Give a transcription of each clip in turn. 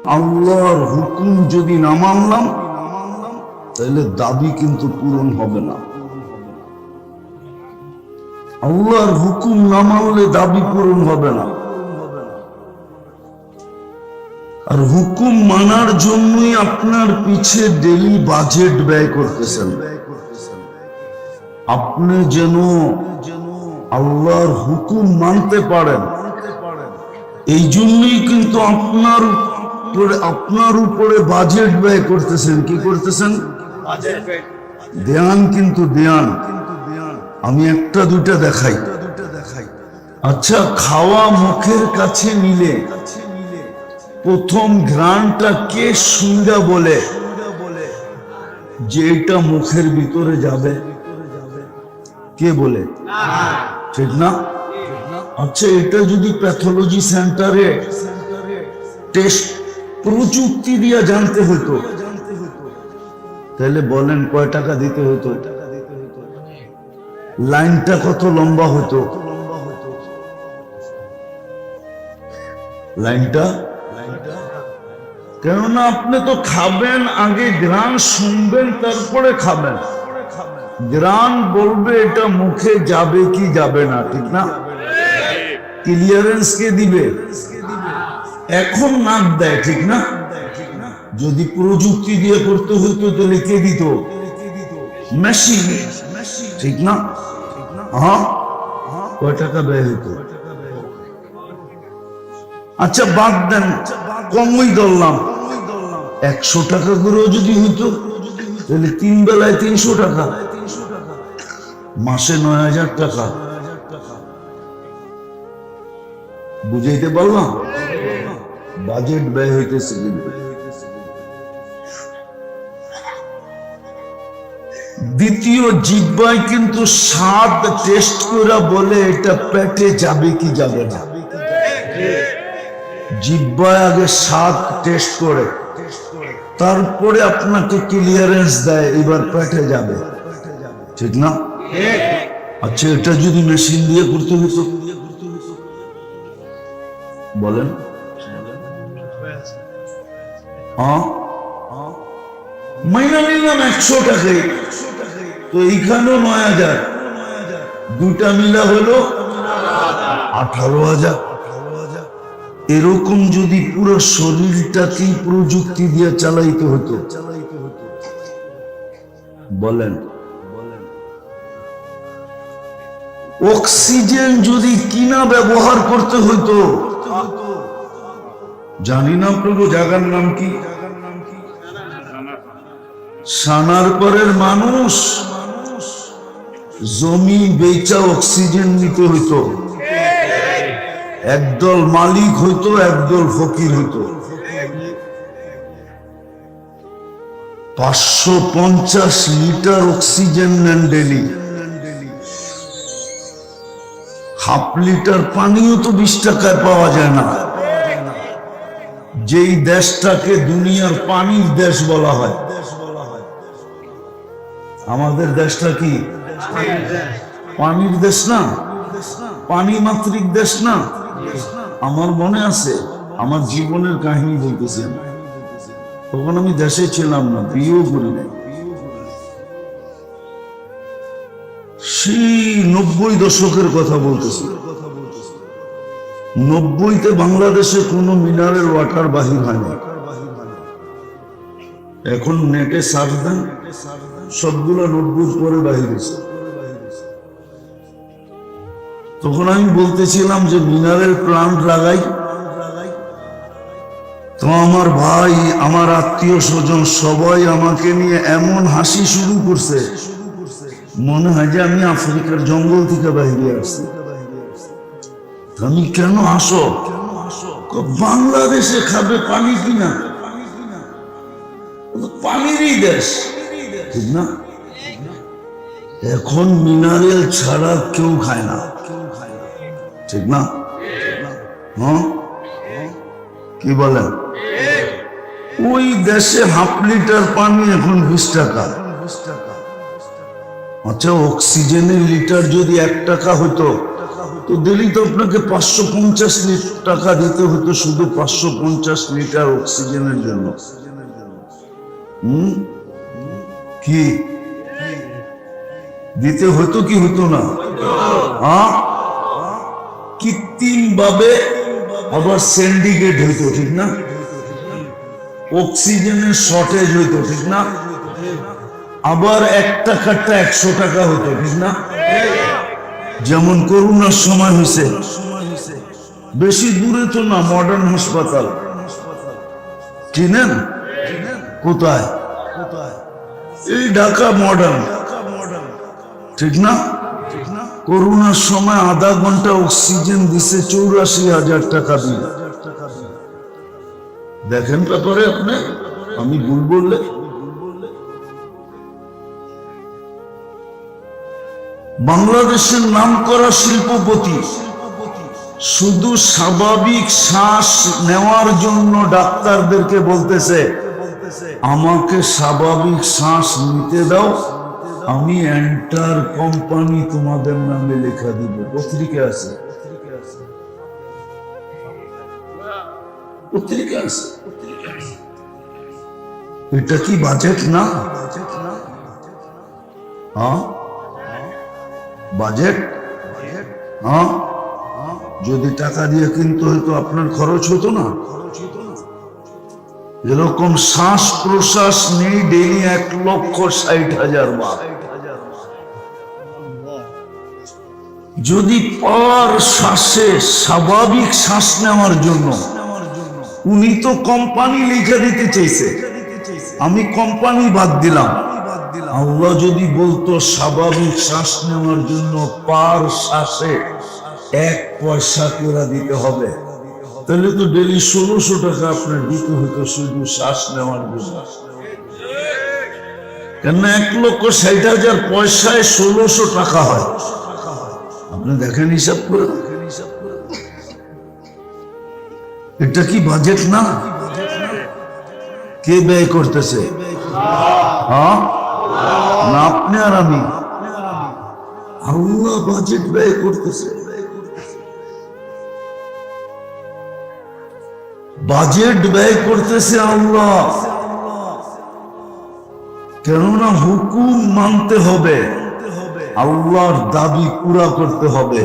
আল্লাহর হুকুম যদি না মানলাম তাহলে দাবি কিন্তু পূরণ হবে না। আল্লাহর হুকুম না মানলে দাবি পূরণ হবে না। আর হুকুম মানার জন্যই আপনার পিছে ডেলি বাজেট ব্যয় করতেছেন। আপনি যেন আল্লাহর হুকুম মানতে পারেন, এই জন্যই কিন্তু আপনার উপরে বাজেট ব্যয় করতেছেন। কি করতেছেন? ধ্যান, কিন্তু ধ্যান। আমি একটা দুইটা দেখাই। আচ্ছা, খাওয়া মুখের কাছে নিলে প্রথম ঘ্রাণটা কে শুঙ্গা বলে যে এটা মুখের ভিতরে যাবে? কে বলে? ঠিক না? আচ্ছা, এটা যদি প্যাথোলজি সেন্টারে টেস্ট প্রযুক্তি দিয়ে জানতে হতো তাহলে বলেন কয় টাকা দিতে হতো? লাইনটা কত লম্বা হতো? লাইনটা, কেননা আপনি তো খাবেন, আগে গ্রান শুনবেন, তারপরে খাবেন। গ্রান বলবে এটা মুখে যাবে কি যাবে না, ঠিক না? ক্লিয়ারেন্স কে দিবে? এখন নাক দেয়, ঠিক না? যদি প্রযুক্তি দিয়ে করতে হতো তাহলে কে দিত? মেশিন, ঠিক না? হ্যাঁ, কয় টাকা ব্যয় হতো? আচ্ছা বাদ দেন, কমই ধরলাম, 100 টাকা করেও যদি হইতো তাহলে 3 বেলায় 300 টাকা, মাসে 9000 টাকা। বুঝাইতে পারলাম? বাজেট ব্যয় হইতেছে। কিন্তু দ্বিতীয় জিহ্বায় কিন্তু স্বাদ টেস্ট করে বলে এটা পেটে যাবে কি যাবে না। জিহ্বায় আগে স্বাদ টেস্ট করে, তারপরে আপনাকে ক্লিয়ারেন্স দেয় এবার পেটে যাবে, ঠিক না? আচ্ছা, এটা যদি মেশিন দিয়ে করতে হতো বলেন, মাইনা নিলাম 100 টাকায়, তো এইখানেও 9000, দুটা মিলা হলো 18,000। এরকম যদি পুরো শরীরটাকেই প্রযুক্তি দিয়ে চালাইতে হতো বলেন, অক্সিজেন যদি কিনা ব্যবহার করতে হতো, জানি না আপনার জায়গার নাম কি, সানারপাড়ের মানুষ জমি বেচা অক্সিজেন নিতে হইতো। একদল মালিক হইতো, একদল ফকির হইতো। 550 লিটার অক্সিজেন নেন ডেলি। হাফ লিটার পানিও তো 20 টাকায় পাওয়া যায় না। যেই দেশটাকে দুনিয়ার পানির দেশ বলা হয়, আমাদের দেশটা কি পানির দেশ না? পানি মাতৃক দেশ না? আমার মনে আছে, আমার জীবনের কাহিনী বলতেছি। তখন আমি দেশে ছিলাম না, বিয়েও করি নাই। সেই 90 দশকের কথা বলতেছি। 90-তে বাংলাদেশে কোনো মিনারেল ওয়াটার বাহির হয় না। এখন নেটে সার্চ দেন, সবগুলো 90 পরে বাহির হয়েছে। তখন আমি বলতেছিলাম যে মিনারেল প্লান্ট লাগাই, তো আমার ভাই, আমার আত্মীয় স্বজন সবাই আমাকে নিয়ে এমন হাসি শুরু করছে, মনে হয় যে আমি আফ্রিকার জঙ্গল থেকে বাইরে আসছি। আমি কেন হাসো? বাংলাদেশে খাবে পানি কিনা? পানিরই দেশ, ঠিক না? এখন মিনারেল ছাড়া কেউ খায় না, ঠিক না? হ্যাঁ, কি বলেন? ওই দেশে হাফ লিটার পানি এখন 20 টাকা। আচ্ছা, অক্সিজেনের লিটার যদি 1 টাকা হতো তো ডেলি তো আপনাকে 550 টাকা দিতে হতো শুধু 550 লিটার অক্সিজেনের জন্য। কি দিতে হতো কি হতো না? হ্যাঁ, কৃত্রিম ভাবে আবার সিন্ডিকেট হইতো, ঠিক না? অক্সিজেনের শর্টেজ হইতো, ঠিক না? আবার 1 টাকাটা 100 টাকা হতো, ঠিক না? যেমন করোনার সময় হয়েছে। বেশি দূরে তো না, মডার্ন হাসপাতাল চিনেন? কোথায়? এই ঢাকা মডার্ন, ঠিক না? করোনার সময় আধা ঘন্টা অক্সিজেন দিছে 84,000 টাকা দিয়ে। দেখেন ব্যাপারে আপনি, আমি ভুল বললে? বাংলাদেশের নামকরা শিল্পপতি শুধু স্বাভাবিক শ্বাস নেওয়ার জন্য ডাক্তারদেরকে বলতেছে, আমাকে স্বাভাবিক শ্বাস নিতে দাও, আমি এন্টার কোম্পানি তোমাদের নামে লেখা দিব। পত্রিকা আছে, পত্রিকা আছে। এটা কি বাজেট না? হ্যাঁ, বাজেট। হ্যাঁ, যদি টাকা দিয়ে কিনতে হইতো আপনার খরচ হতো না? এরকম শ্বাস প্রশ্বাস নেই ডেলি 1,60,000 বার। যদি পার শ্বাসে স্বাভাবিক শ্বাস নেওয়ার জন্য, উনি তো কোম্পানি লিখে দিতে চাইছে, আমি কোম্পানি বাদ দিলাম। আল্লাহ যদি বলতো স্বাভাবিক শ্বাস নেওয়ার জন্য পার শ্বাসে 1 পয়সা করে দিতে হবে, তাহলে তো ডেলি 1600 টাকা আপনার দিতে হতো শুধু শ্বাস নেওয়ার জন্য। কেন 1,60,000 পয়সায় 1600 টাকা হয়? আপনি দেখেন হিসাব করে। এটা কি বাজেট না? কে ব্যয় করতেছে? হ্যাঁ, না আপনি আর আমি? আল্লাহ বাজেট ব্যয় করতেছে। বাজেট ব্যয় করতেছে আল্লাহ। কেননা হুকুম মানতে হবে, আল্লাহর দাবি পুরা করতে হবে।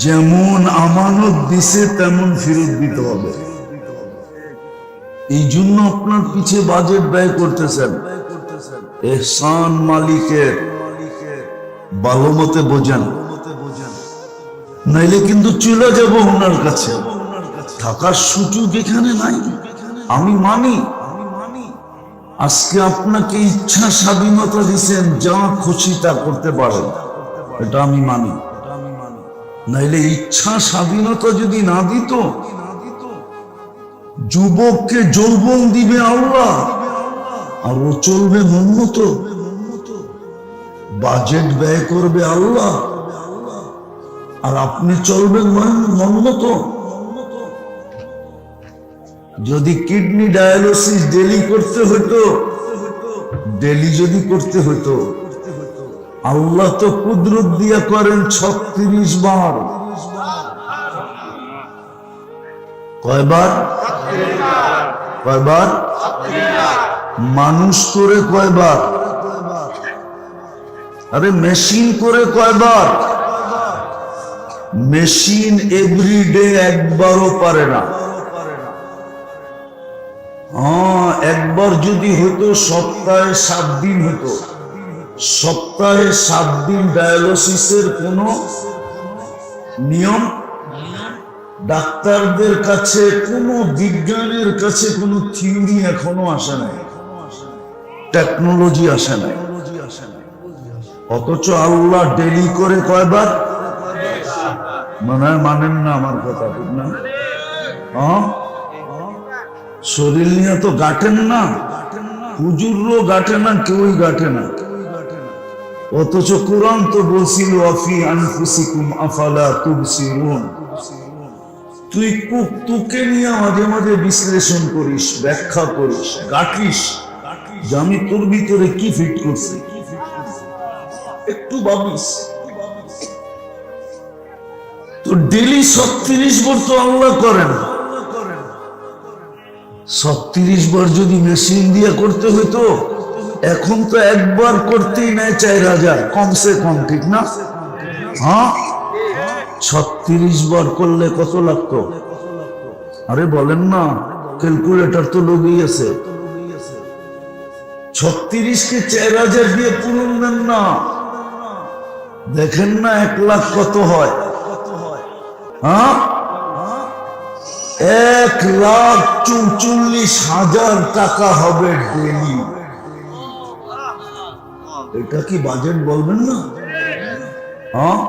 যেমন আমানত দিছে তেমন ফেরত দিতে হবে। এই জন্য আপনার পিছে বাজেট ব্যয় করতেছেন। এহসান মালিকের ভালো মতে বোঝেন, নাইলে কিন্তু চলে যাব ওনার কাছে। থাকার সুযোগ এখানে নাই। আমি মানি আজকে আপনাকে ইচ্ছা স্বাধীনতা দিচ্ছেন, যা খুশি তা করতে পারেন, এটা আমি মানি। নাইলে ইচ্ছা স্বাধীনতা যদি না দিত, যুবককে যৌবন দিবে আল্লাহ, আর ও চলবে মন মতো। বাজেট ব্যয় করবে আল্লাহ, আর আপনি চলবেন মন মতো। যদি কিডনি ডায়ালিসিস ডেলি করতে হতো, ডেলি যদি করতে হতো, আল্লাহ তো কুদরত দিয়া করেন 36 বার। কয়বার? কয়বার? মানুষ করে কয়বার? আরে মেশিন করে কয়বার? মেশিন এভরিডে একবারও পারে না। একবার যদি হতো সপ্তাহে 7 দিন হতো, সপ্তাহে 7 দিন ডায়ালিসিসের কোন নিয়ম ডাক্তারদের কাছে, কোন বিজ্ঞানের কাছে কোন থিওরি এখনো আসে নাই, টেকনোলজি আসে নাই। অথচ আল্লাহ ডেলি করে কয়বার? মনে হয় মানেন না আমার কথা, ঠিক না? শরীর নিয়ে তো গাঁটেন না, হুজুরও গাঁটে না, কেউই গাঁটে না। অথচ কোরআন তো বলছিল আফি আনফুসিকুম আফালা তুবসিরুন। তুই তোকে নিয়ে মাঝে মাঝে বিশ্লেষণ করিস, ব্যাখ্যা করিস, গাঁটিস যে আমি তোর ভিতরে কি ফিট করছি, একটু ভাবিস। তো ডেলি 36 বার তো আল্লাহ করেন। 36 বার যদি মেশিন দিয়ে করতে হইতো, এখন তো একবার করতেই নেয় 4000 কমসে কম, ঠিক না? হ্যাঁ, 36 বার করলে কত লাগতো? আরে বলেন না, ক্যালকুলেটর তো লোকই আছে। 36 কে 4000 দিয়ে পূরণ দেন না, দেখেন না 1 লাখ কত হয়? হ্যাঁ, 1,44,000 টাকা হবে ডেলি। এটা কি বাজেট বলবেন না? হ্যাঁ,